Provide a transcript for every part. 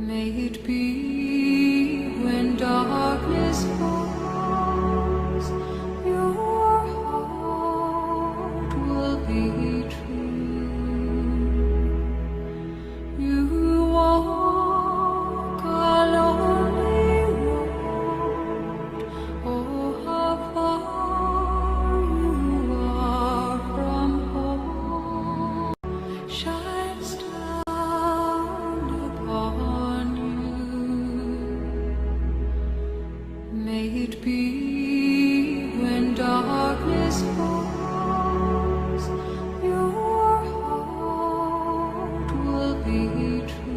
May it be when darkness falls, your heart will be true. You walk a lonely road, oh how far you are from home, shines down upon you. May it be when darkness falls, your heart will be true.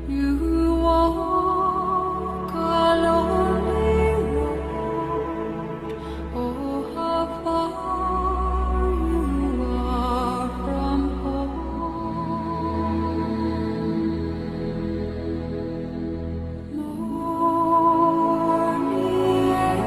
You walk a lonely road, oh how far you are from home. Morning air,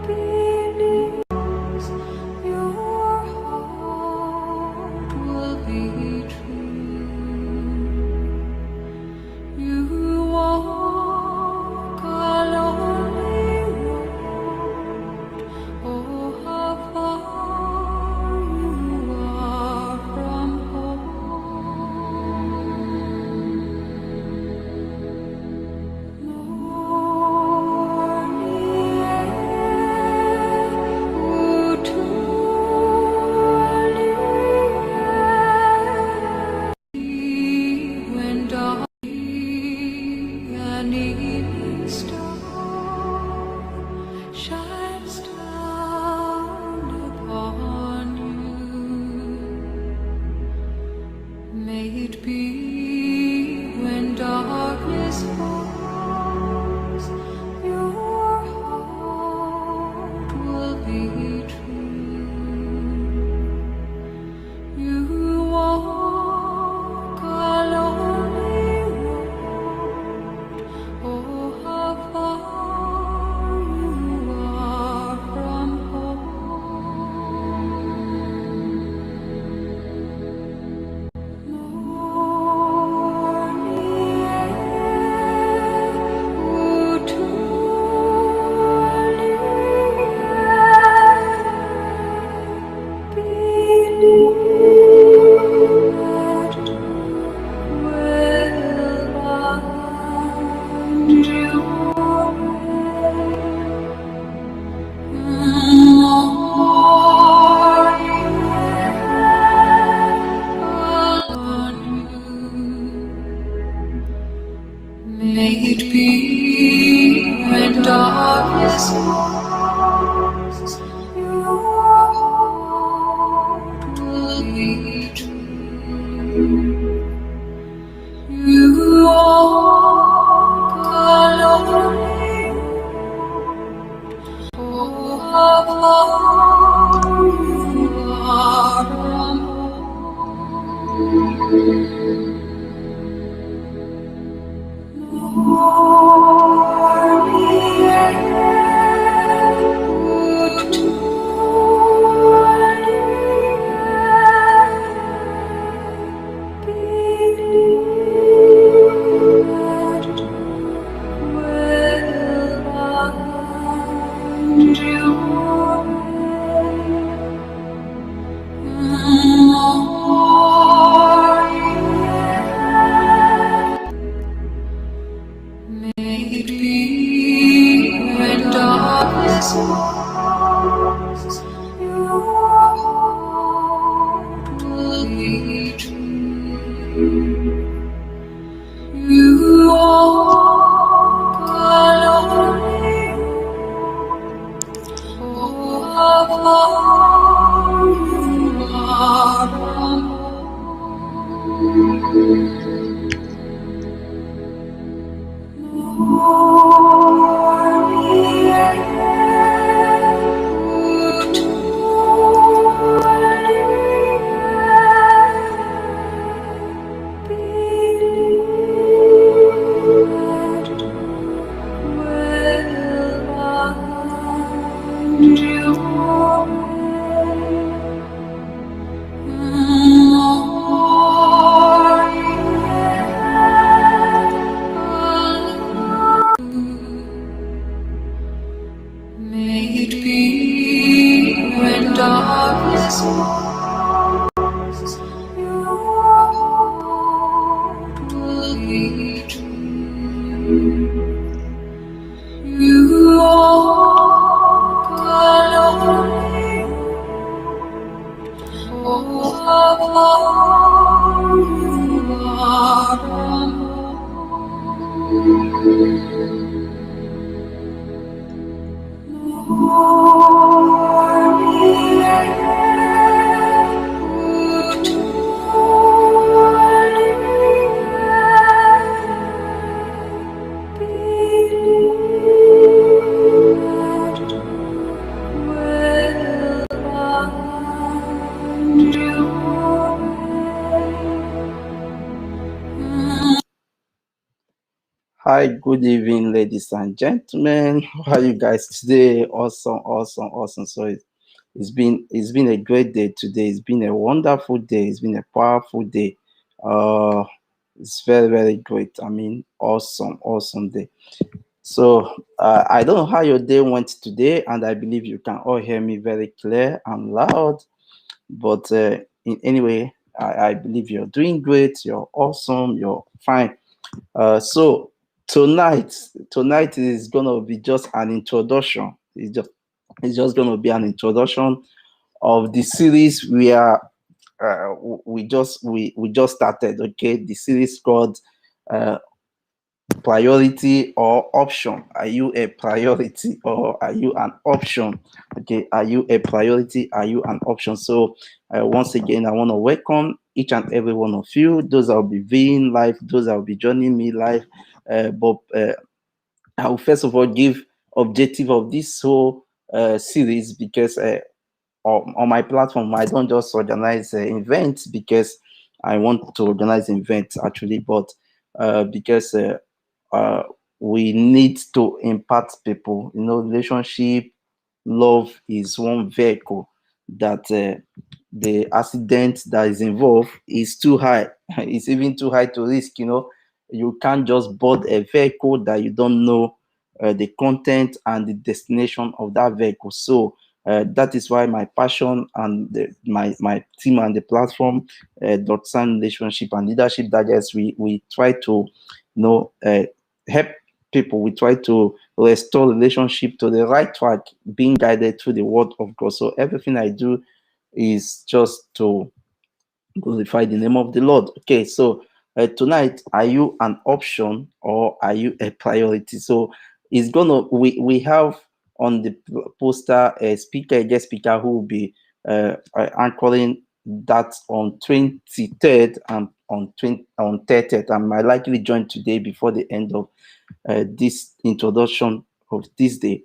believes your heart will be true. You walk a lonely road, oh how far you are from home. Morning air, when dark an evening star shines down upon you. May it be when darkness falls, your heart will be true. You walk a lonely road, oh how far you are from home. Morning air, may it be when darkness falls, your heart will be true. You walk a lonely road, oh how far you are from home. May it be when darkness falls, your heart will be true. You walk a lonely road, oh how far you are from home. Morning air, believe darkness falls, your hope will be true. You walk alone, oh, you are morning air, to Hi, good evening, ladies and gentlemen. How are you guys today? Awesome, awesome, awesome. It's been a great day today. It's been a wonderful day. It's been a powerful day. Uh, it's very, very great. I mean, awesome, awesome day. I don't know how your day went today, and I believe you can all hear me very clear and loud. But in anyway, I believe you're doing great. You're awesome. You're fine. So tonight is gonna be just an introduction. It's just gonna be an introduction of the series we just started. Okay, the series called uh, priority or option. Are you a priority or are you an option? Okay, are you a priority? Are you an option? So once again, I want to welcome each and every one of you. Those that will be viewing live, those that will be joining me live. But I will first of all give objective of this whole series because on my platform I don't just organize events because I want to organize events actually, but because uh, we need to impact people. Relationship, love is one vehicle that the accident that is involved is too high. It's even too high to risk. You can't just board a vehicle that you don't know the content and the destination of that vehicle. So that is why my passion and my team and the platform, dot sign relationship and leadership digest, we try to help people. We try to restore relationship to the right track, being guided through the word of God. So everything I do is just to glorify the name of the Lord. Okay, so tonight, are you an option or are you a priority? So it's gonna we have on the poster a speaker, a guest speaker who will be anchoring that on 23rd and on 30th, and might likely join today before the end of this introduction of this day.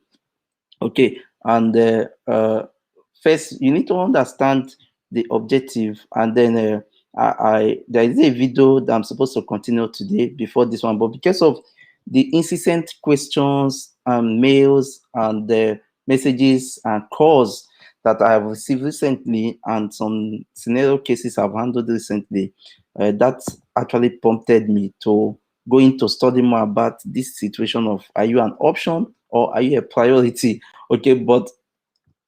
Okay, and first you need to understand the objective, and then there is a video that I'm supposed to continue today before this one, but because of the incessant questions and mails and the messages and calls that I have received recently and some scenario cases I've handled recently, that actually prompted me to go into study more about this situation of, are you an option or are you a priority? Okay, but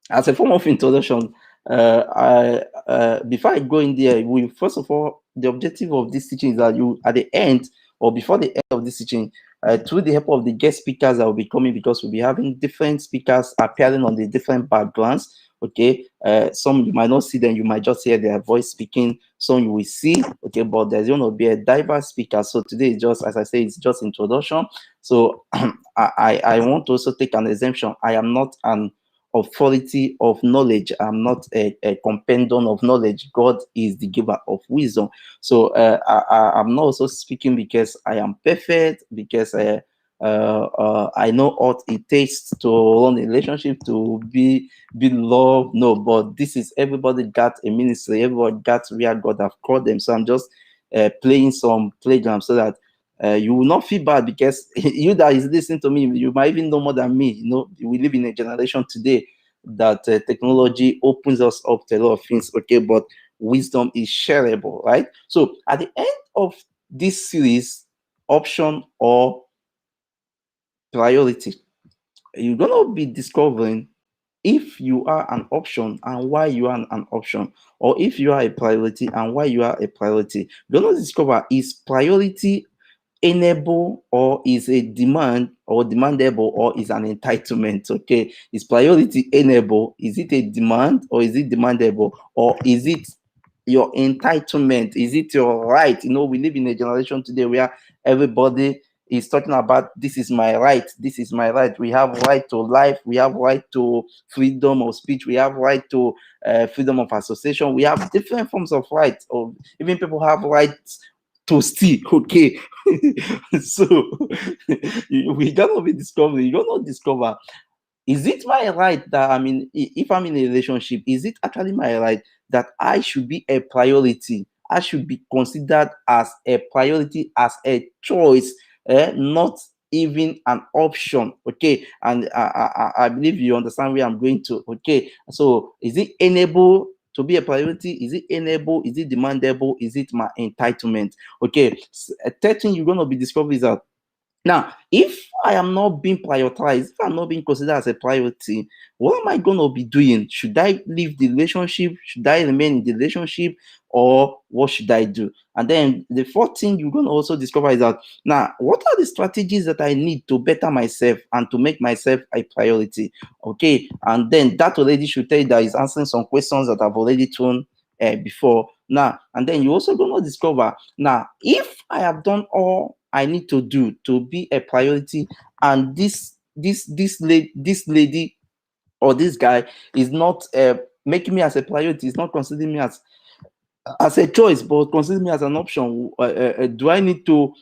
as a form of introduction, before I go in there, we first of all, the objective of this teaching is that you, at the end or before the end of this teaching, through the help of the guest speakers that will be coming, because we'll be having different speakers appearing on the different backgrounds. Okay, some you might not see them, you might just hear their voice speaking. Some you will see. Okay, but there's going to be a diverse speaker. So today is just, as I say, it's just introduction. So I want to also take an exemption. I am not an authority of knowledge. I'm not a compendium of knowledge. God is the giver of wisdom. So I'm not also speaking because I am perfect, because I know what it takes to run a relationship, to be loved. No, but this is, everybody got a ministry, everybody got where God have called them. So I'm just playing some playground so that you will not feel bad, because you that is listening to me, you might even know more than me. We live in a generation today that technology opens us up to a lot of things. Okay, but wisdom is shareable, right? So at the end of this series, option or priority, you're gonna be discovering if you are an option and why you are an option, or if you are a priority and why you are a priority. We're going to discover, is priority enable or is a demand or demandable or is an entitlement? Okay, is priority enable, is it a demand or is it demandable, or is it your entitlement, is it your right? We live in a generation today where everybody is talking about, this is my right, this is my right. We have right to life, we have right to freedom of speech, we have right to freedom of association, we have different forms of rights, or even people have rights to steal. Okay. So we gotta be discovering, you gotta discover, is it my right that, if I'm in a relationship, is it actually my right that I should be a priority? I should be considered as a priority, as a choice, not even an option. Okay, and I believe you understand where I'm going to. Okay, so is it enable to be a priority? Is it enable? Is it demandable? Is it my entitlement? Okay, third thing you're going to be discovering is that, now, if I am not being prioritized, if I'm not being considered as a priority, what am I going to be doing? Should I leave the relationship? Should I remain in the relationship? Or what should I do? And then the fourth thing you're going to also discover is that, now, what are the strategies that I need to better myself and to make myself a priority? Okay. And then that already should tell you that is answering some questions that I've already thrown before. Now, and then you're also going to discover, now, if I have done all I need to do to be a priority, and this lady or this guy is not making me as a priority, is not considering me as a choice, but consider me as an option. Do I need to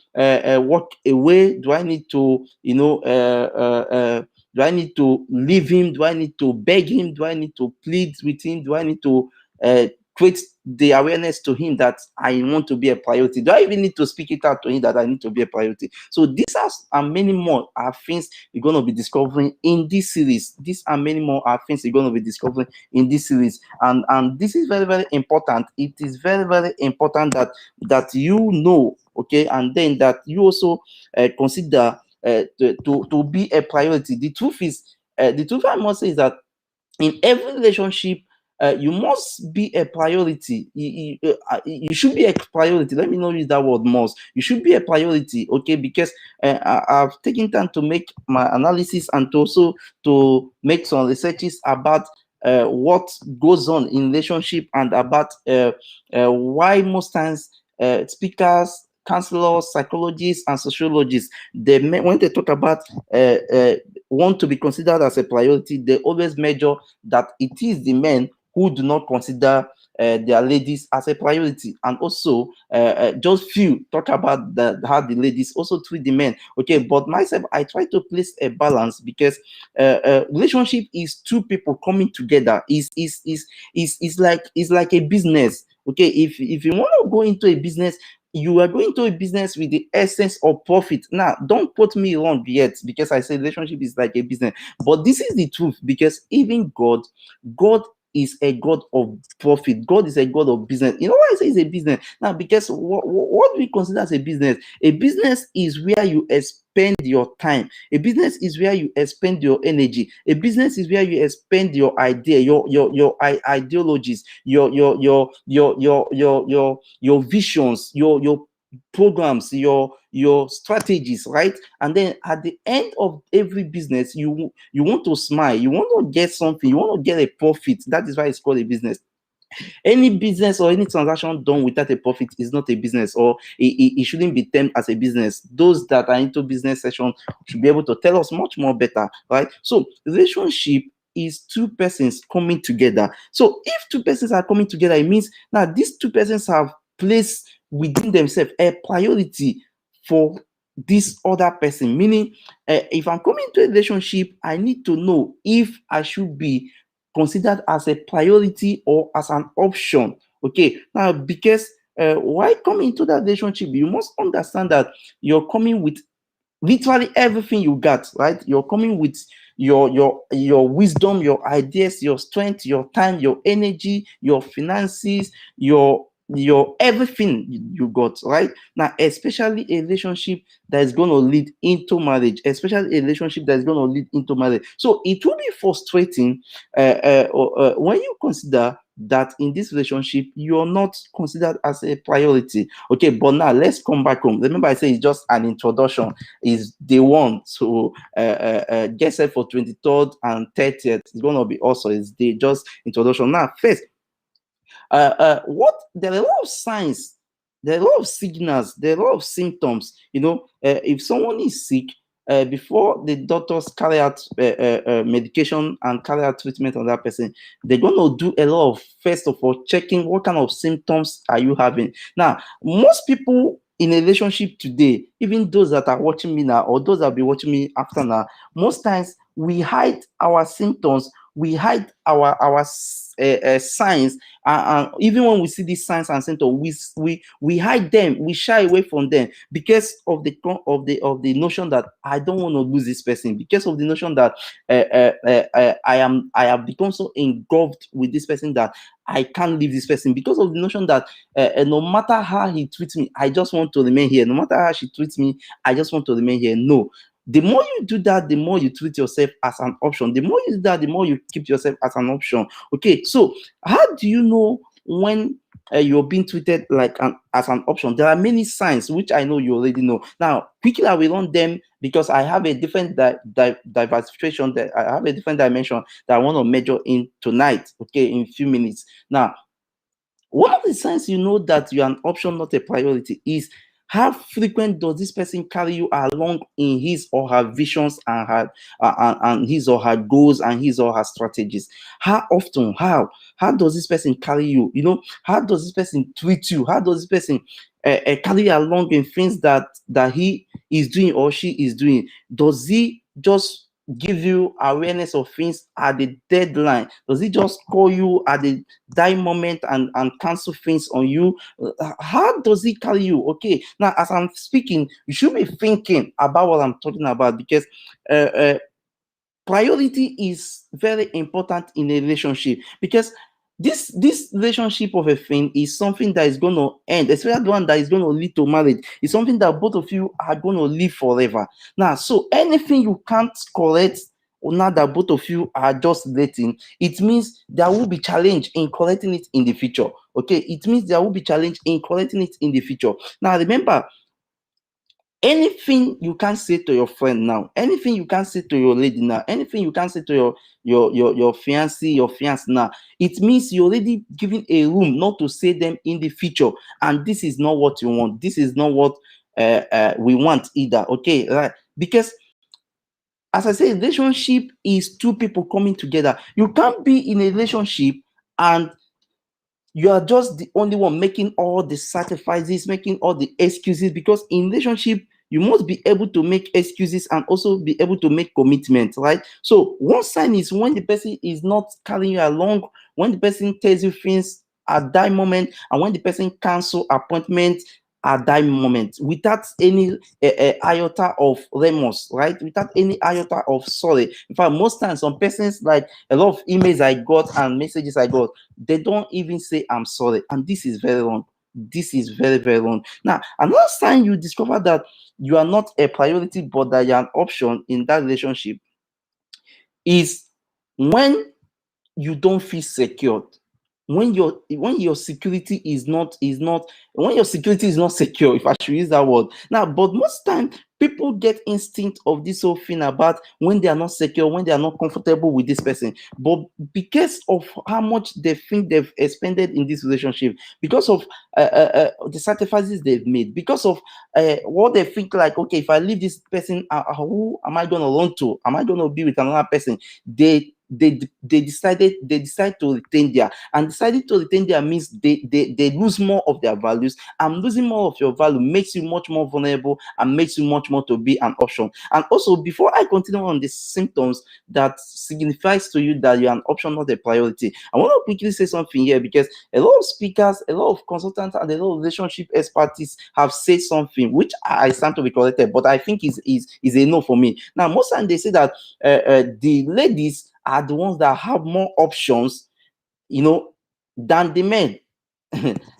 walk away? Do I need to, do I need to leave him? Do I need to beg him? Do I need to plead with him? Do I need to uh, create the awareness to him that I want to be a priority? Do I even need to speak it out to him that I need to be a priority? So these are and many more are things you're going to be discovering in this series. These are many more are things you're going to be discovering in this series, and this is very, very important. It is very, very important that you know, okay, and then that you also consider to be a priority. The truth I must say is that in every relationship, you must be a priority. You should be a priority. Let me not use that word must. You should be a priority, okay? Because I've taken time to make my analysis and to also to make some researches about what goes on in relationship, and about why most times speakers, counselors, psychologists, and sociologists, when they talk about want to be considered as a priority, they always measure that it is the men who do not consider their ladies as a priority, and also just few talk about how the ladies also treat the men. Okay, but myself, I try to place a balance, because relationship is two people coming together. Is like a business. Okay, if you want to go into a business, you are going to a business with the essence of profit. Now, don't quote me wrong yet, because I say relationship is like a business, but this is the truth, because even God is a God of profit. God is a God of business. You know why I say it's a business? Now, because what do we consider as a business? A business is where you spend your time. A business is where you expend your energy. A business is where you expend your idea, your ideologies, your visions, your programs, your strategies, right? And then at the end of every business, you want to smile, you want to get something, you want to get a profit. That is why it's called a business. Any business or any transaction done without a profit is not a business, or it shouldn't be termed as a business. Those that are into business session should be able to tell us much more better, right? So relationship is two persons coming together. So if two persons are coming together, it means now these two persons have placed within themselves a priority for this other person. Meaning, if I'm coming to a relationship, I need to know if I should be considered as a priority or as an option. Okay, now, because why come into that relationship, you must understand that you're coming with literally everything you got, right? You're coming with your wisdom, your ideas, your strength, your time, your energy, your finances, your your everything you got, right? Now, especially a relationship that is going to lead into marriage, especially a relationship that is going to lead into marriage. So it will be frustrating when you consider that in this relationship you're not considered as a priority. Okay, but now let's come back home. Remember, I say it's just an introduction. Is day one, so get set for 23rd and 30th. It's gonna be also it's the just introduction. Now, first, what there are a lot of signs, there are a lot of signals, there are a lot of symptoms. If someone is sick, before the doctors carry out medication and carry out treatment on that person, they're going to do a lot of, first of all, checking what kind of symptoms are you having. Now, most people in a relationship today, even those that are watching me now or those that will be watching me after now, most times we hide our symptoms, we hide our signs, and even when we see these signs and symptoms, we hide them, we shy away from them because of the notion that I don't want to lose this person, because of the notion that I have become so engulfed with this person that I can't leave this person, because of the notion that no matter how he treats me, I just want to remain here. No matter how she treats me, I just want to remain here. No. The more you do that, the more you treat yourself as an option. The more you do that, the more you keep yourself as an option. Okay, so how do you know when you're being treated like as an option? There are many signs which I know you already know. Now, quickly I will run them because I have a different diversification, that I have a different dimension that I want to measure in tonight. Okay, in a few minutes. Now, one of the signs you know that you're an option, not a priority, is how frequent does this person carry you along in his or her visions and her and his or her goals and his or her strategies? How often? How does this person carry you? How does this person treat you? How does this person carry you along in things that he is doing or she is doing? Does he just give you awareness of things at the deadline? Does he just call you at the die moment and cancel things on you? How does he carry you? Okay, now as I'm speaking, you should be thinking about what I'm talking about, because priority is very important in a relationship, because this relationship of a thing is something that is going to end, especially the one that is going to lead to marriage. It's something that both of you are going to live forever. Now, so anything you can't correct, now that both of you are just dating, it means there will be challenge in correcting it in the future. Okay, it means there will be challenge in correcting it in the future. Now, remember, anything you can say to your friend now, anything you can say to your lady now, anything you can say to your fiancé, your fiancé now, it means you're already giving a room not to say them in the future. And this is not what you want. This is not what we want either. Okay, right? Because as I say, relationship is two people coming together. You can't be in a relationship and you are just the only one making all the sacrifices, making all the excuses, because in relationship you must be able to make excuses and also be able to make commitment, right? So one sign is when the person is not carrying you along, when the person tells you things at that moment, and when the person cancel appointment at that moment without any iota of remorse, right? Without any iota of sorry. In fact, most times some persons, like a lot of emails I got and messages I got, they don't even say I'm sorry, and this is very wrong. This is very, very wrong. Now, another sign you discover that you are not a priority but that you're an option in that relationship is when you don't feel secured, when your security is not when your security is not secure, if I should use that word. Now, but most time people get instinct of this whole thing about when they are not secure, when they are not comfortable with this person, but because of how much they think they've expended in this relationship, because of the sacrifices they've made, because of what they think, like, okay, if I leave this person, who am I going to run to? Am I going to be with another person? They decide to retain there, and deciding to retain there means they lose more of their values, and losing more of your value makes you much more vulnerable and makes you much more to be an option. And also, before I continue on the symptoms that signifies to you that you're an option, not a priority, I want to quickly say something here, because a lot of speakers, a lot of consultants, and a lot of relationship experts have said something which I stand to be corrected, but I think is a no for me. Now, most times they say that the ladies are the ones that have more options, than the men.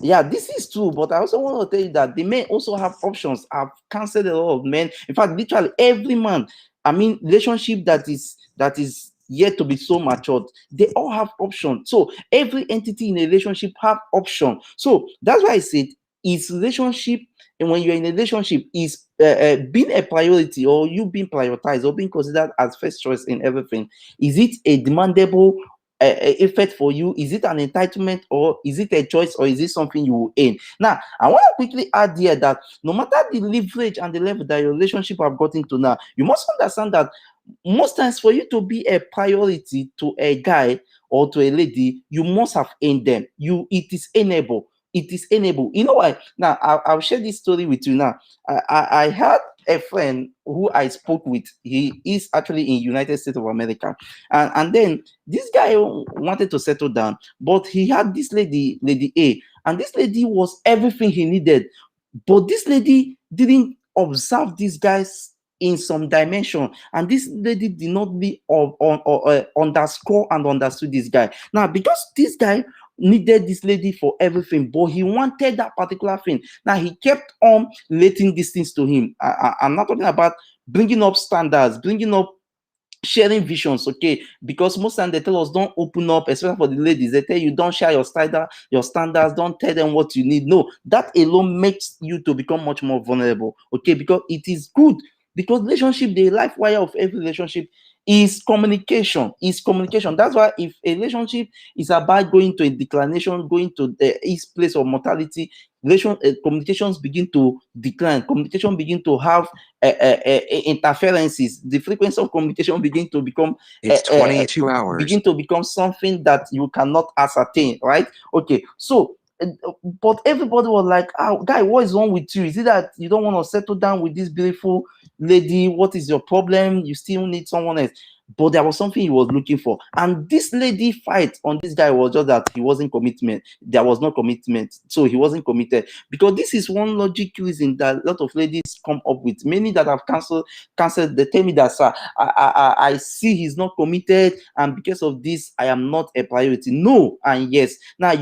Yeah, this is true, but I also want to tell you that the men also have options. I've counseled a lot of men. In fact, literally every man, I mean, relationship that is yet to be so matured, they all have options. So every entity in a relationship have option. So that's why I said is relationship, and when you're in a relationship, is being a priority, or you being prioritized, or being considered as first choice in everything. Is it a demandable effort for you? Is it an entitlement, or is it a choice, or is it something you will earn? Now, I want to quickly add here that no matter the leverage and the level that your relationship have gotten to now, you must understand that most times for you to be a priority to a guy or to a lady, you must have earned them. It is enabled. It is enabled. You know why? Now, I'll share this story with you now. I had a friend who I spoke with. He is actually in United States of America, and then this guy wanted to settle down, but he had this lady A, and this lady was everything he needed. But this lady didn't observe these guys in some dimension, and this lady did not be underscore and understood this guy. Now, because this guy needed this lady for everything, but he wanted that particular thing. Now, he kept on letting these things to him. I'm not talking about bringing up standards, bringing up sharing visions, okay? Because most times they tell us don't open up, especially for the ladies. They tell you don't share your standards, don't tell them what you need. No, that alone makes you to become much more vulnerable, okay? Because it is good, because relationship, the life wire of every relationship is communication. Is communication. That's why if a relationship is about going to a declination, going to the east place of mortality, communications begin to decline. Communication begin to have interferences. The frequency of communication begin to become It's 22 hours. begin to become something that you cannot ascertain, right? Okay, so but everybody was like, oh, guy, what is wrong with you? Is it that you don't want to settle down with this beautiful lady? What is your problem? You still need someone else. But there was something he was looking for, and this lady fight on this guy was just that he wasn't commitment. There was no commitment, so he wasn't committed. Because this is one logic reason that a lot of ladies come up with. Many that have cancelled, they tell me that, sir, I see he's not committed, and because of this, I am not a priority. No, and yes. Now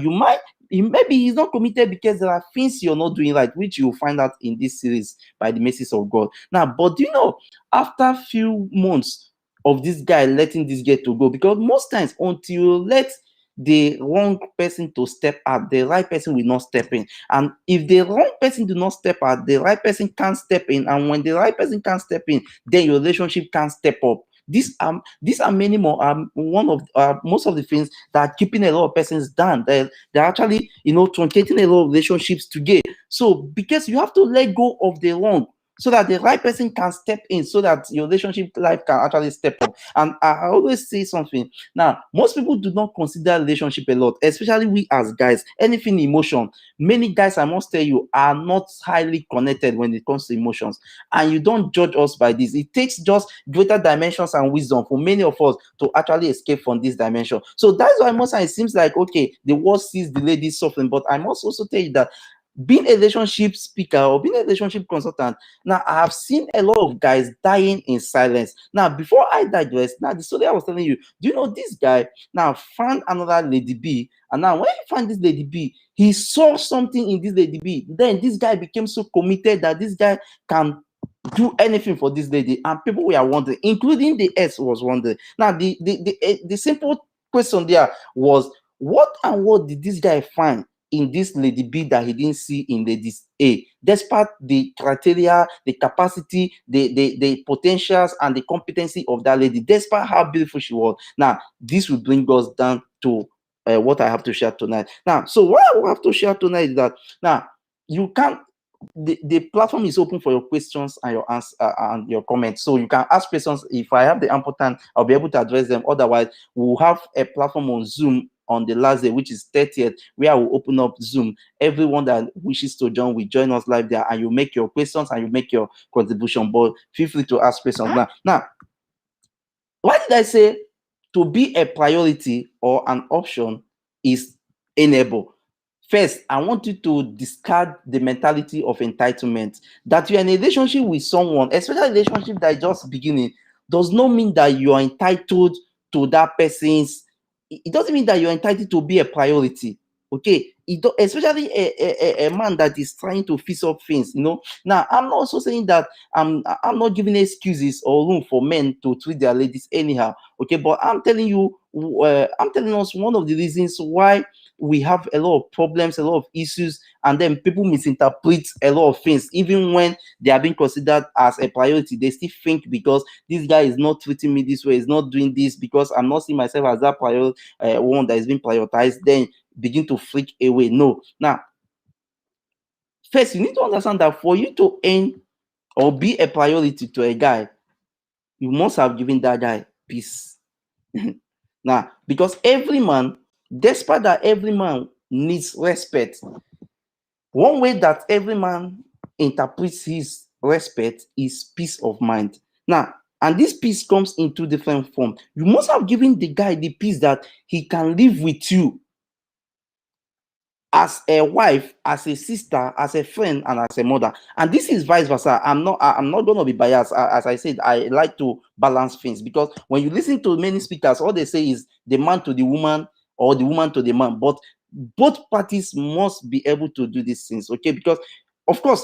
maybe he's not committed because there are things you're not doing right, which you'll find out in this series by the mercies of God. Now, but do you know, after few months of this guy letting this girl to go, because most times until you let the wrong person to step out, the right person will not step in. And if the wrong person do not step out, the right person can't step in. And when the right person can't step in, then your relationship can't step up. These are many more one of most of the things that are keeping a lot of persons down. They're actually truncating a lot of relationships today. So because you have to let go of the wrong, so that the right person can step in, so that your relationship life can actually step up. And I always say something. Now, most people do not consider relationship a lot, especially we as guys. Anything emotion, many guys, I must tell you, are not highly connected when it comes to emotions. And you don't judge us by this. It takes just greater dimensions and wisdom for many of us to actually escape from this dimension. So that's why most times it seems like, okay, the world sees the lady suffering. But I must also tell you that being a relationship speaker or being a relationship consultant, now I have seen a lot of guys dying in silence. Now, before I digress, now the story I was telling you, do you know this guy now found another lady B? And now when he found this lady B, he saw something in this lady B. Then this guy became so committed that this guy can do anything for this lady. And people were wondering, including the S was wondering. Now, the simple question there was, what and what did this guy find in this lady B that he didn't see in lady A, despite the criteria, the capacity, the potentials, and the competency of that lady, despite how beautiful she was? Now, this will bring us down to what I have to share tonight. Now, so what I will have to share tonight is that now you can't. The platform is open for your questions and your answer and your comments, so you can ask questions. If I have the ample time, I'll be able to address them. Otherwise, we'll have a platform on Zoom on the last day, which is 30th, where I will open up Zoom. Everyone that wishes to join will join us live there, and you make your questions and you make your contribution. But feel free to ask questions now. Why did I say to be a priority or an option is enable? First, I want you to discard the mentality of entitlement. That you're in a relationship with someone, especially a relationship that is just beginning, does not mean that you are entitled to that person's. It doesn't mean that you're entitled to be a priority. Okay, especially a man that is trying to fix up things, Now, I'm not also saying that I'm not giving excuses or room for men to treat their ladies anyhow, okay? But I'm telling you, I'm telling us one of the reasons why we have a lot of problems, a lot of issues, and then people misinterpret a lot of things, even when they are being considered as a priority. They still think because this guy is not treating me this way, is not doing this, because I'm not seeing myself as that one that is being prioritized, then begin to freak away. No. Now, first, you need to understand that for you to earn or be a priority to a guy, you must have given that guy peace. Now, because every man, despite that every man needs respect, one way that every man interprets his respect is peace of mind. Now, and this peace comes in two different forms. You must have given the guy the peace that he can live with you as a wife, as a sister, as a friend, and as a mother. And this is vice versa. I'm not going to be biased. As I said, I like to balance things, because when you listen to many speakers, all they say is the man to the woman or the woman to the man. But both parties must be able to do these things, okay? Because of course,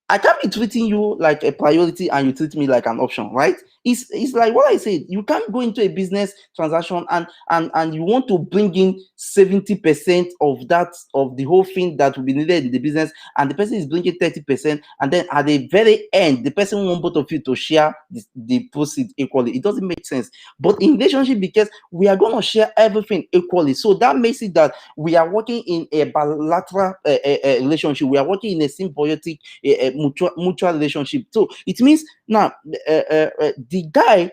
I can't be treating you like a priority and you treat me like an option, right? It's like what I said. You can't go into a business transaction and you want to bring in 70% of the whole thing that will be needed in the business, and the person is bringing 30%, and then at the very end, the person wants both of you to share the proceeds equally. It doesn't make sense. But in relationship, because we are going to share everything equally, so that makes it that we are working in a bilateral relationship. We are working in a symbiotic a mutual relationship. So it means now the guy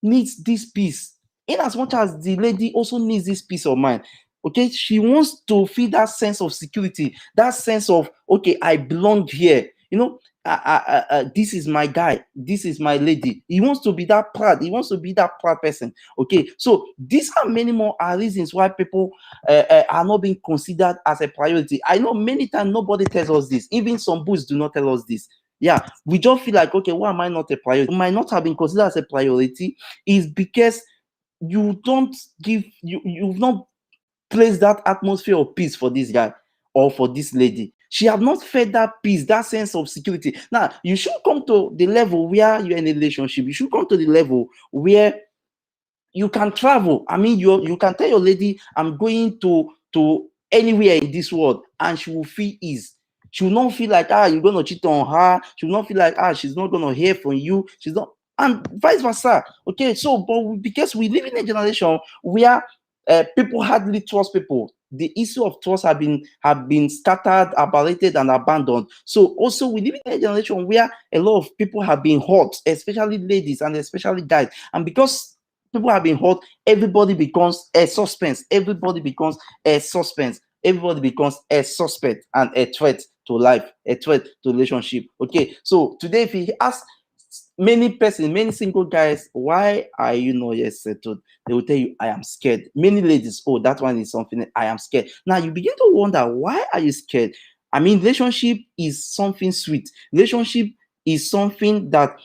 needs this peace, in as much as the lady also needs this peace of mind. Okay, she wants to feel that sense of security, that sense of, okay, I belong here. This is my guy, this is my lady. He wants to be that proud. He wants to be that proud person. Okay, so these are many more reasons why people are not being considered as a priority. I know many times nobody tells us this. Even some books do not tell us this. Yeah, we just feel like, okay, why am I not a priority? You might not have been considered as a priority is because you've not placed that atmosphere of peace for this guy or for this lady. She have not felt that peace, that sense of security. Now, you should come to the level where you're in a relationship. You should come to the level where you can travel. I mean, you can tell your lady, I'm going to anywhere in this world, and she will feel ease. She will not feel like, you're going to cheat on her. She will not feel like, she's not going to hear from you. She's not, and vice versa. Okay, so, but because we live in a generation where people hardly trust people, the issue of trust have been scattered, aberrated, and abandoned. So also we live in a generation where a lot of people have been hurt, especially ladies and especially guys. And because people have been hurt, everybody becomes a suspense. Everybody becomes a suspense. Everybody becomes a suspect and a threat to life, a threat to relationship. Okay, so today, if you ask many single guys, why are you not yet settled? They will tell you, I am scared. Many ladies, oh, that one is something, I am scared. Now you begin to wonder, why are you scared? I mean, relationship is something sweet. Relationship is something that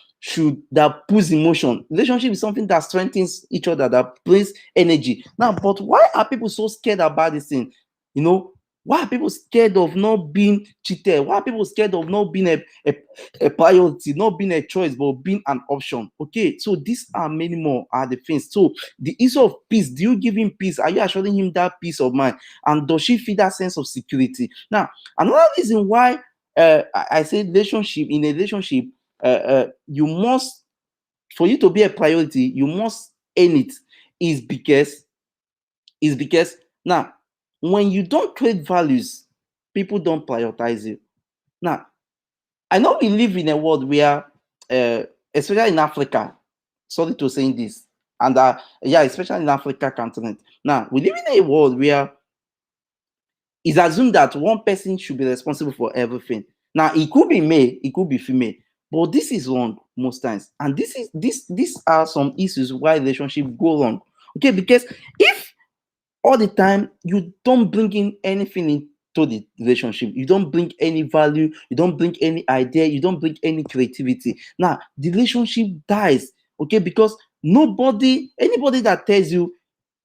pulls emotion. Relationship is something that strengthens each other, that brings energy. Now, but why are people so scared about this thing? Why are people scared of not being cheated? Why are people scared of not being a priority, not being a choice, but being an option? Okay, so these are many more are the things. So the issue of peace, do you give him peace? Are you assuring him that peace of mind? And does she feel that sense of security? Now, another reason why I say relationship, in a relationship, you must, for you to be a priority, you must earn it, is because now, when you don't create values, people don't prioritize you. Now, I know we live in a world where, especially in Africa, sorry to saying this, and yeah, especially in Africa continent. Now, we live in a world where it's assumed that one person should be responsible for everything. Now, it could be male, it could be female, but this is wrong most times, and these are some issues why relationships go wrong. Okay, because if all the time you don't bring in anything into the relationship, you don't bring any value, you don't bring any idea, you don't bring any creativity, now the relationship dies. Okay, because anybody that tells you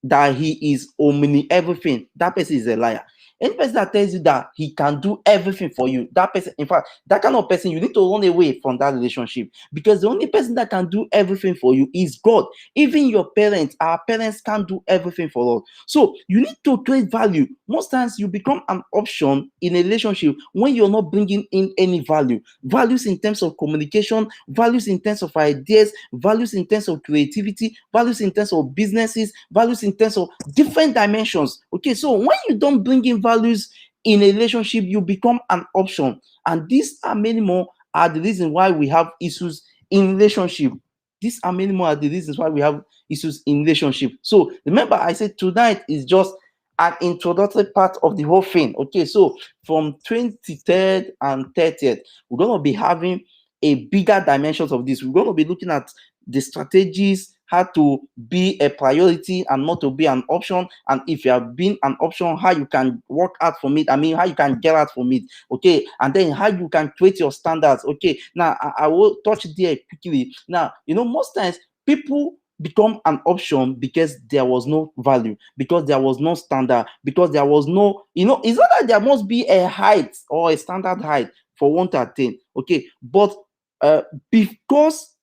that he is omni everything, that person is a liar. Any person that tells you that he can do everything for you, that person, in fact, that kind of person, you need to run away from that relationship, because the only person that can do everything for you is God. Even your parents, our parents can't do everything for us. So you need to create value. Most times you become an option in a relationship when you're not bringing in any value. Values in terms of communication, values in terms of ideas, values in terms of creativity, values in terms of businesses, values in terms of different dimensions. Okay, so when you don't bring in values in a relationship, you become an option. And these are many more are the reason why we have issues in relationship. These are many more are the reasons why we have issues in relationship. So remember, I said tonight is just an introductory part of the whole thing. Okay, so from 23rd and 30th, we're going to be having a bigger dimensions of this. We're going to be looking at the strategies, how to be a priority and not to be an option. And if you have been an option, how you can work out from it. I mean, how you can get out from it. Okay. And then how you can create your standards. Okay. Now, I will touch there quickly. Now, most times people become an option because there was no value, because there was no standard, because there was no, it's not that there must be a height or a standard height for one to attain. Okay. But because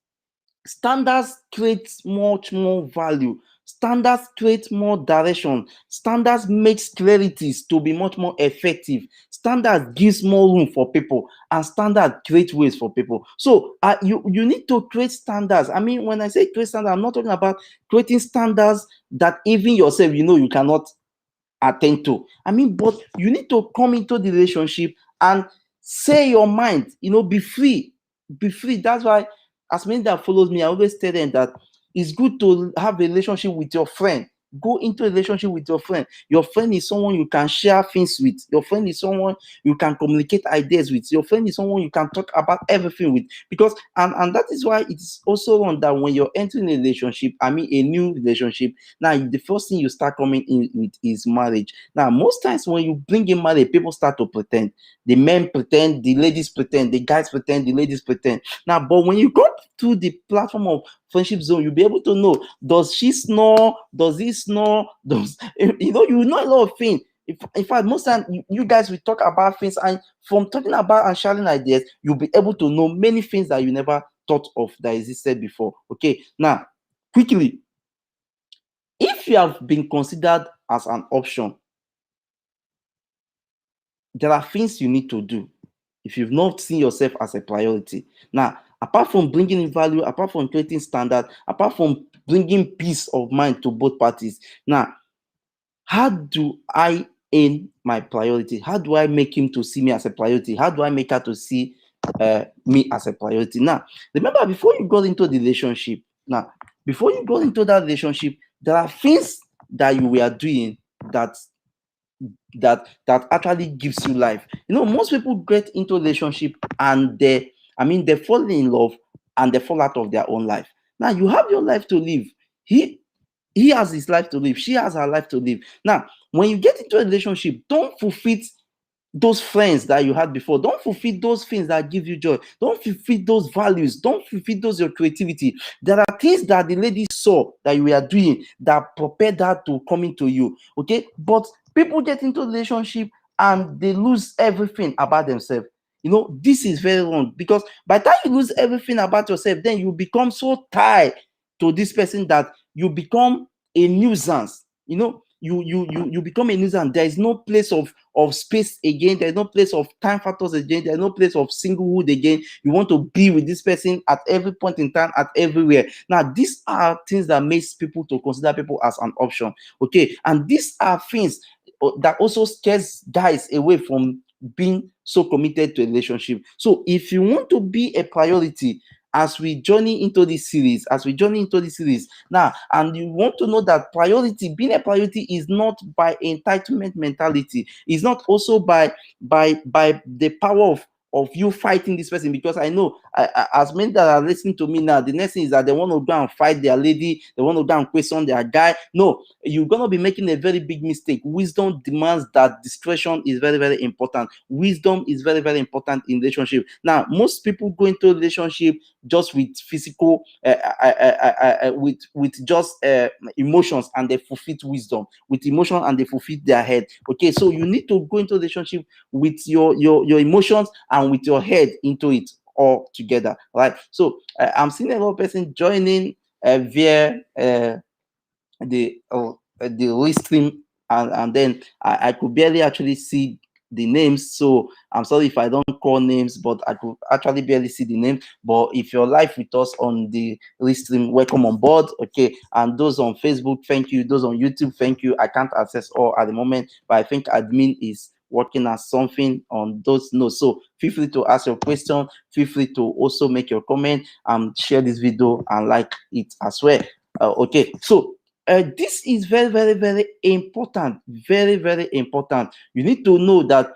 standards create much more value, standards create more direction, standards makes clarities to be much more effective, standards gives more room for people, and standard create ways for people. So you need to create standards. I mean, when I say create standards, I'm not talking about creating standards that even yourself you cannot attend to. I mean, but you need to come into the relationship and say your mind, be free. Be free. That's why, as many that follows me, I always tell them that it's good to have a relationship with your friend. Go into a relationship with your friend. Your friend is someone you can share things with. Your friend is someone you can communicate ideas with. Your friend is someone you can talk about everything with. Because and that is why it's also one that when you're entering a relationship, I mean a new relationship, now the first thing you start coming in with is marriage. Now, most times when you bring in marriage, people start to pretend. The men pretend, the ladies pretend, the guys pretend, the ladies pretend. Now, but when you go to the platform of friendship zone, you'll be able to know, does she snore? Does he snore? Does you know a lot of things. In fact, most times you guys will talk about things, and from talking about and sharing ideas, you'll be able to know many things that you never thought of that existed before. Okay, now quickly, if you have been considered as an option, there are things you need to do if you've not seen yourself as a priority. Now, apart from bringing in value, apart from creating standard, apart from bringing peace of mind to both parties, now, how do I aim my priority? How do I make him to see me as a priority? How do I make her to see me as a priority? Now, remember, before you got into the relationship, before you got into that relationship, there are things that you were doing that actually gives you life. Most people get into relationship and they fall in love and they fall out of their own life. Now you have your life to live. He has his life to live. She has her life to live. Now, when you get into a relationship, don't fulfill those friends that you had before. Don't fulfill those things that give you joy. Don't fulfill those values. Don't fulfill those your creativity. There are things that the lady saw that you were doing that prepared her to come into you. Okay, but people get into a relationship and they lose everything about themselves. This is very wrong, because by the time you lose everything about yourself, then you become so tied to this person that you become a nuisance. You become a nuisance. There is no place of space again. There's no place of time factors again. There's no place of singlehood again. You want to be with this person at every point in time, at everywhere. Now, these are things that makes people to consider people as an option. Okay, and these are things that also scares guys away from being so committed to a relationship. So if you want to be a priority, as we journey into this series, now, and you want to know that being a priority is not by entitlement mentality, it's not also by the power of you fighting this person. Because I know, as many that are listening to me now, the next thing is that they want to go and fight their lady, they want to go and question their guy. No, you're going to be making a very big mistake. Wisdom demands that discretion is very, very important. Wisdom is very, very important in relationship. Now, most people go into a relationship just with physical with just emotions, and they fulfill wisdom with emotion, and they fulfill their head. Okay, so you need to go into relationship with your emotions and with your head into it all together, right? So I'm seeing a lot of person joining via the list stream, and then I could barely actually see the names. So I'm sorry if I don't call names, but I could actually barely see the name. But if you're live with us on the list stream, welcome on board. Okay, and those on Facebook, thank you. Those on YouTube, thank you. I can't access all at the moment, but I think admin is working on something on those notes. So feel free to ask your question, feel free to also make your comment and share this video and like it as well. Okay, so this is very, very, very important. Very, very important. You need to know that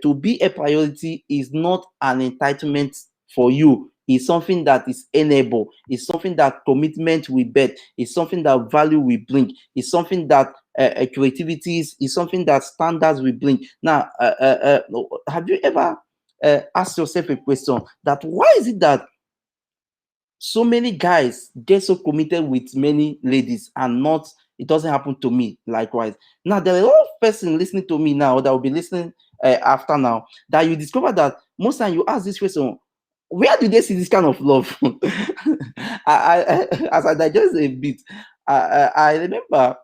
to be a priority is not an entitlement for you. It's something that is enable. It's something that commitment will bet. It's something that value will bring. It's something that creativity is something that standards will bring. Now, have you ever asked yourself a question that why is it that so many guys get so committed with many ladies and not it doesn't happen to me likewise? Now there are a lot of person listening to me now that will be listening after now, that you discover that most time you ask this question, where do they see this kind of love? As I digest a bit, I remember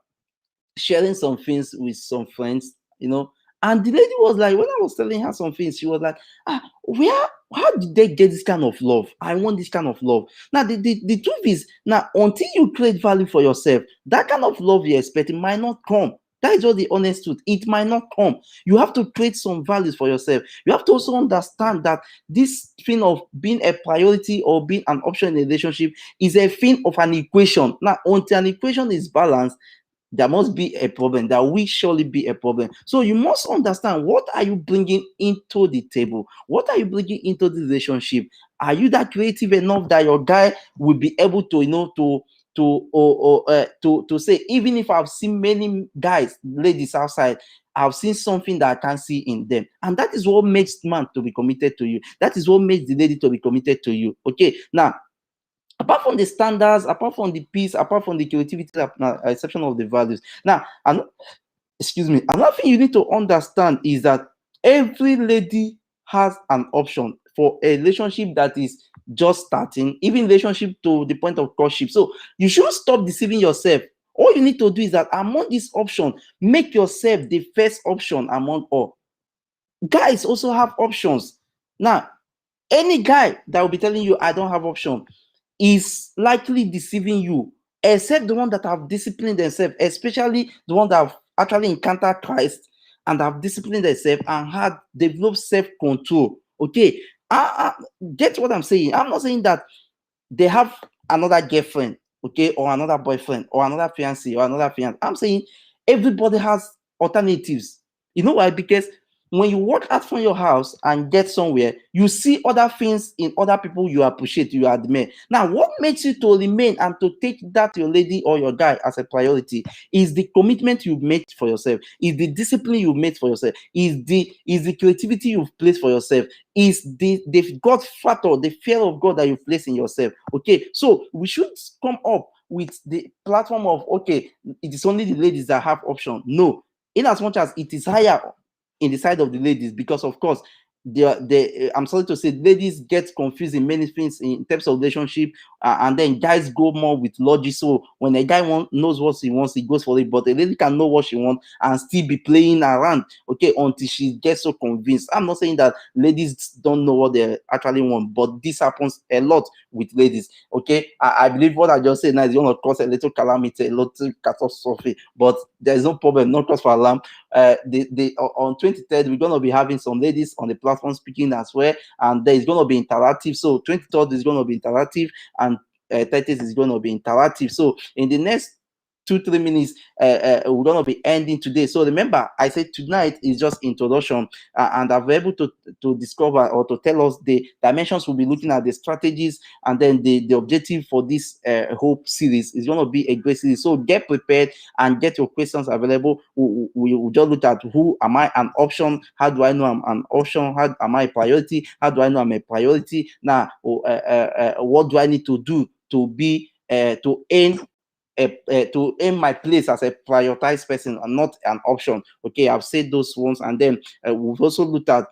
sharing some things with some friends, and the lady was like, when I was telling her some things, she was like, how did they get this kind of love? I want this kind of love. Now, the truth is, now, until you create value for yourself, that kind of love you're expecting might not come. That is just the honest truth. It might not come. You have to create some values for yourself. You have to also understand that this thing of being a priority or being an option in a relationship is a thing of an equation. Now, until an equation is balanced, there must be a problem. There will surely be a problem. So you must understand, what are you bringing into the table? What are you bringing into the relationship? Are you that creative enough that your guy will be able to, to say, even if I've seen many guys, ladies outside, I've seen something that I can't see in them. And that is what makes man to be committed to you. That is what makes the lady to be committed to you. Okay. Now, apart from the standards, apart from the peace, apart from the creativity, exception of the values. Now, excuse me, another thing you need to understand is that every lady has an option for a relationship that is just starting, even relationship to the point of courtship. So you should stop deceiving yourself. All you need to do is that among this option, make yourself the first option among all. Guys also have options. Now, any guy that will be telling you I don't have option is likely deceiving you, except the one that have disciplined themselves, especially the one that have actually encountered Christ and have disciplined themselves and had developed self-control. Okay, get what I'm saying? I'm not saying that they have another girlfriend, okay, or another boyfriend, or another fiancé, or another fiance. I'm saying everybody has alternatives. You know why? Because when you walk out from your house and get somewhere, you see other things in other people you appreciate, you admire. Now, what makes you to remain and to take that your lady or your guy as a priority is the commitment you've made for yourself, is the discipline you've made for yourself, is the creativity you've placed for yourself, is the God factor, the fear of God that you place in yourself. Okay, so we should come up with the platform of, okay, it is only the ladies that have option. No, in as much as it is higher in the side of the ladies, because of course I'm sorry to say, ladies get confused in many things in terms of relationship, and then guys go more with logic. So when a guy knows what he wants, he goes for it, but a lady can know what she wants and still be playing around, okay, until she gets so convinced. I'm not saying that ladies don't know what they actually want, but this happens a lot with ladies. Okay, I believe what I just said now is going to cause a little calamity, a little catastrophe, but there's no problem, no cause for alarm. On 23rd, we're going to be having some ladies on the platform speaking as well, and there is going to be interactive. So 23rd is going to be interactive, and 30th is going to be interactive. So in the next 2 3 minutes, we're gonna be ending today. So remember, I said tonight is just introduction, and I've been able to discover or to tell us the dimensions. We'll be looking at the strategies, and then the objective for this whole series is going to be a great series. So get prepared and get your questions available. We will just look at who am I an option, how do I know I'm an option, how am I a priority, how do I know I'm a priority. Now what do I need to do to be to aim my place as a prioritized person and not an option. Okay, I've said those ones, and then we've also looked at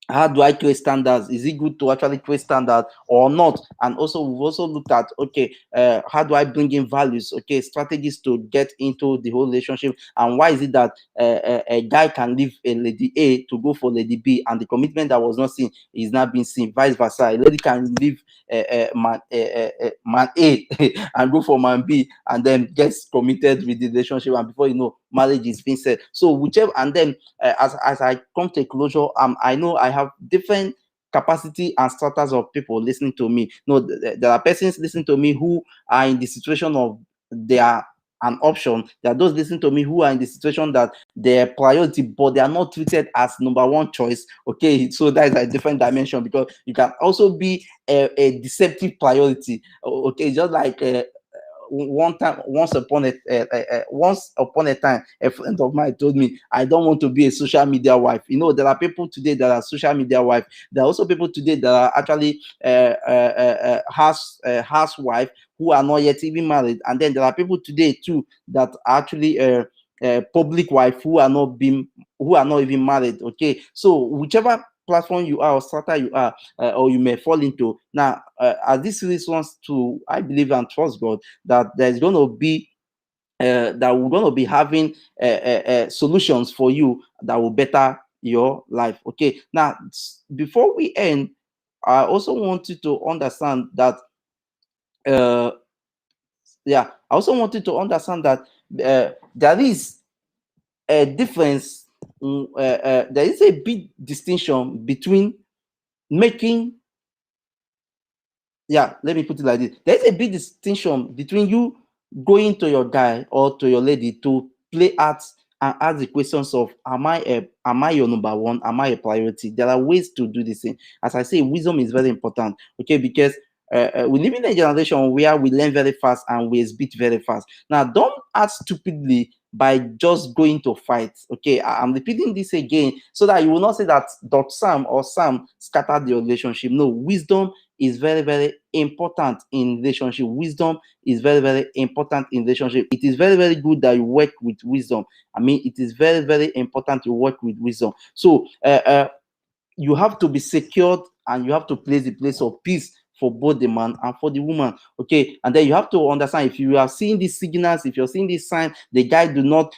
how do I create standards? Is it good to actually create standards or not? And also, we've also looked at, okay, how do I bring in values? Okay, strategies to get into the whole relationship. And why is it that a guy can leave a lady A to go for lady B, and the commitment that was not seen is not being seen? Vice versa, a lady can leave man A and go for man B, and then gets committed with the relationship, and before you know, marriage is being said. So whichever, and then as I come to a closure, I know I have different capacity and status of people listening to me. No, there are persons listening to me who are in the situation of they are an option. There are those listening to me who are in the situation that they're priority, but they are not treated as number one choice. Okay, so that is a different dimension, because you can also be a deceptive priority. Okay, just like once upon a time, a friend of mine told me, I don't want to be a social media wife. You know, there are people today that are social media wife. There are also people today that are actually housewife who are not yet even married, and then there are people today too that are actually public wife who are not even married. Okay, so whichever platform you are or strata you are, or you may fall into. Now, as this series wants to, I believe and trust God that there's going to be that we're going to be having solutions for you that will better your life. Okay, now before we end, I also want you to understand that I also want you to understand that there is a difference. There is a big distinction between making, let me put it like this. There's a big distinction between you going to your guy or to your lady to play arts and ask the questions of, am I your number one? Am I a priority? There are ways to do this thing. As I say, wisdom is very important. Okay, because we live in a generation where we learn very fast and we exhibit very fast. Now, don't act stupidly by just going to fight. Okay, I'm repeating this again so that you will not say that Dr. Sam or Sam scattered your relationship. No, wisdom is very, very important in relationship. Wisdom is very, very important in relationship. It is very, very good that you work with wisdom. I mean, it is very, very important to work with wisdom. So you have to be secured, and you have to place the place of peace for both the man and for the woman. Okay, and then you have to understand, if you are seeing these signals, if you're seeing this sign, the guy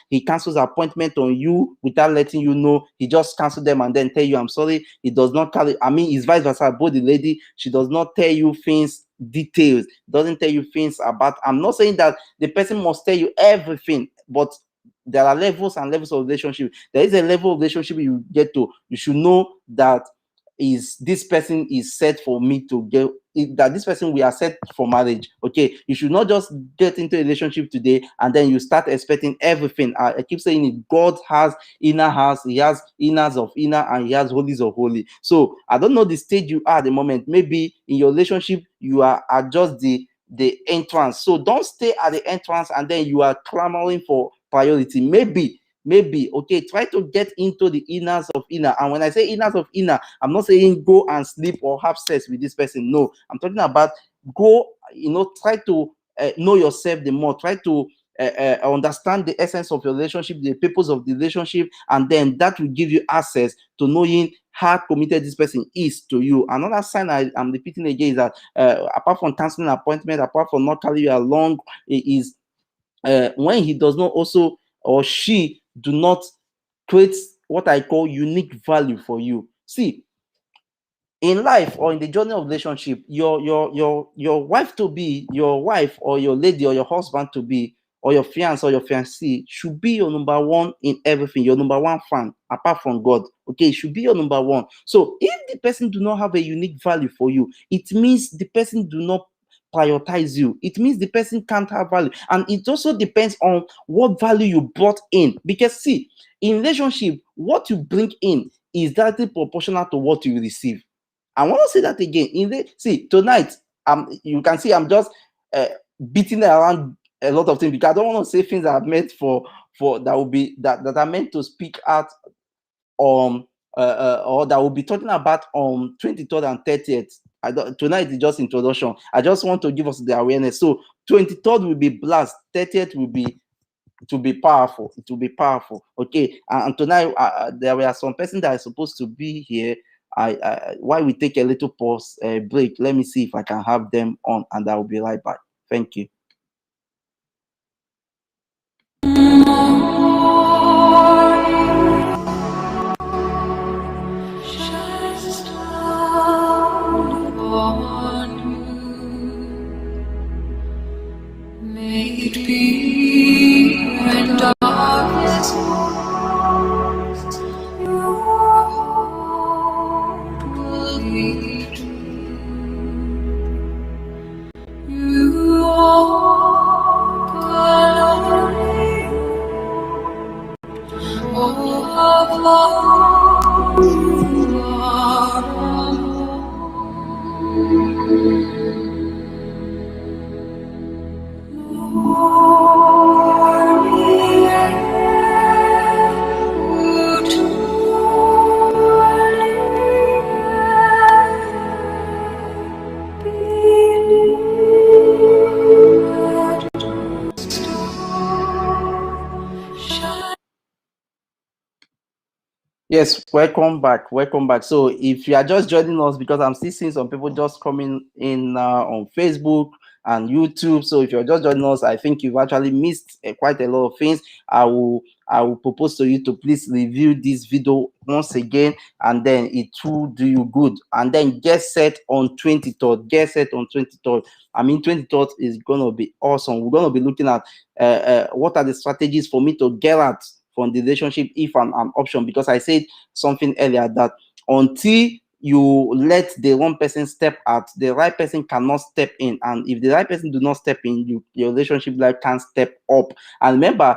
he cancels appointment on you without letting you know. He just cancel them and then tell you, I'm sorry. He does not carry, I mean, it's vice versa. Both the lady, she does not tell you things, details, doesn't tell you things about, I'm not saying that the person must tell you everything, but there are levels and levels of relationship. There is a level of relationship you get to, you should know that is this person is set for me to get, that this person we are set for marriage. Okay, you should not just get into a relationship today and then you start expecting everything. I keep saying it, God has inner house, he has inners of inner, and he has holies of holy. So I don't know the stage you are at the moment. Maybe in your relationship you are at just the entrance. So don't stay at the entrance and then you are clamoring for priority. Maybe okay, try to get into the inners of inner. And when I say inners of inner, I'm not saying go and sleep or have sex with this person. No, I'm talking about go, try to know yourself the more. Try to understand the essence of your relationship, the purpose of the relationship, and then that will give you access to knowing how committed this person is to you. Another sign I'm repeating again is that apart from canceling appointment, apart from not carrying you along, is when he does not also, or she do not create what I call unique value for you. See, in life or in the journey of relationship, your wife to be, your wife or your lady or your husband to be, or your fiance or your fiancée should be your number one in everything, your number one fan apart from God. Okay, it should be your number one. So if the person do not have a unique value for you, it means the person do not prioritize you. It means the person can't have value. And it also depends on what value you brought in. Because see, in relationship, what you bring in is directly proportional to what you receive. I want to say that again. See, tonight, you can see I'm just beating around a lot of things because I don't want to say things that are meant for that will be that are meant to speak out or that we'll be talking about on 23rd and 30th. Tonight is just introduction. I just want to give us the awareness. So 23rd will be blast, 30th will be, it will be powerful. It will be powerful. Okay. And tonight there were some person that are supposed to be here. While we take a little pause break, let me see if I can have them on, and I will be right back. Thank you. Shines down upon you. Make it be when darkness falls. Your heart will be true. You walk alone. Oh, how far you are from morning air to Yes, welcome back. Welcome back. So, if you are just joining us, because I'm still seeing some people just coming in on Facebook and YouTube. So, if you're just joining us, I think you've actually missed quite a lot of things. I will propose to you to please review this video once again, and then it will do you good. And then get set on 23rd. Get set on 23rd. I mean, 23rd is gonna be awesome. We're gonna be looking at what are the strategies for me to get at from the relationship if I'm an option, because I said something earlier that until you let the wrong person step out, the right person cannot step in, and if the right person do not step in, your relationship life can't step up. And remember,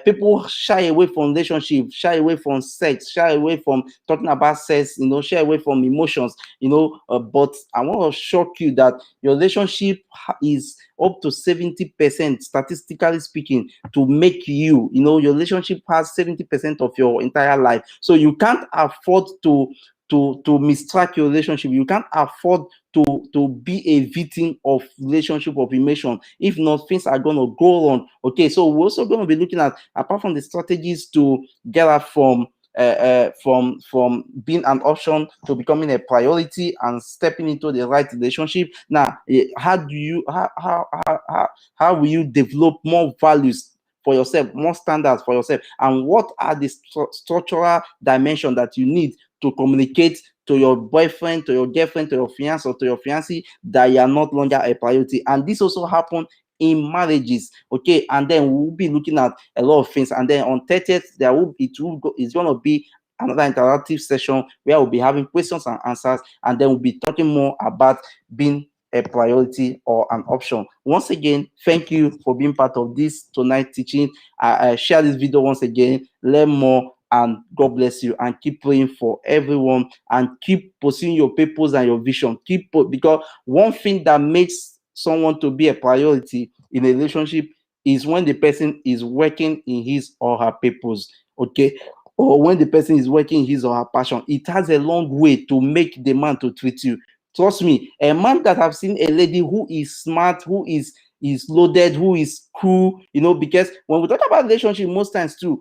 people shy away from relationship, shy away from sex, shy away from talking about sex, shy away from emotions, but I want to shock you that your relationship is up to 70%, statistically speaking, to make you. Your relationship has 70% of your entire life, so you can't afford to mistrack your relationship. You can't afford to be a victim of relationship of emotion. If not, things are going to go wrong. Okay, so we're also going to be looking at, apart from the strategies to get out from being an option to becoming a priority and stepping into the right relationship. Now, how will you develop more values for yourself, more standards for yourself, and what are the structural dimensions that you need to communicate to your boyfriend, to your girlfriend, to your fiance, or to your fiancé that you are not longer a priority? And this also happens in marriages. Okay, and then we'll be looking at a lot of things. And then on 30th, it's going to be another interactive session where we'll be having questions and answers, and then we'll be talking more about being a priority or an option. Once again, thank you for being part of this tonight teaching. I share this video once again, learn more, and God bless you, and keep praying for everyone, and keep pursuing your purpose and your vision. Because one thing that makes someone to be a priority in a relationship is when the person is working in his or her purpose. Okay, or when the person is working in his or her passion. It has a long way to make the man to treat you. Trust me, a man that have seen a lady who is smart, who is loaded, who is cool, because when we talk about relationship, most times too,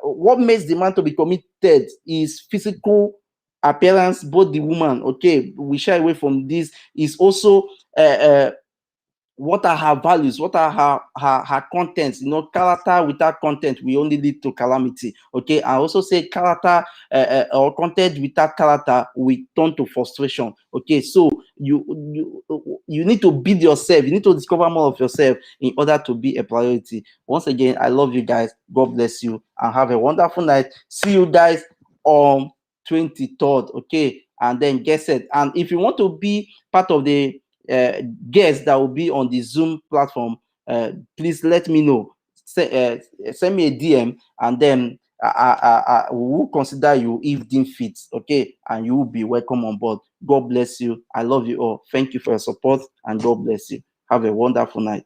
what makes the man to be committed is physical appearance, both the woman. Okay, we shy away from this. Is also what are her values, what are her contents. Character without content will only lead to calamity. Okay, I also say character or content without character will turn to frustration. Okay, so you need to build yourself, you need to discover more of yourself in order to be a priority. Once again, I love you guys. God bless you, and have a wonderful night. See you guys on 23rd. Okay, and then get set. And if you want to be part of the guests that will be on the Zoom platform, please let me know. Send me a DM, and then we will consider you if deemed fit. Okay, and you will be welcome on board. God bless you. I love you all. Thank you for your support, and God bless you. Have a wonderful night.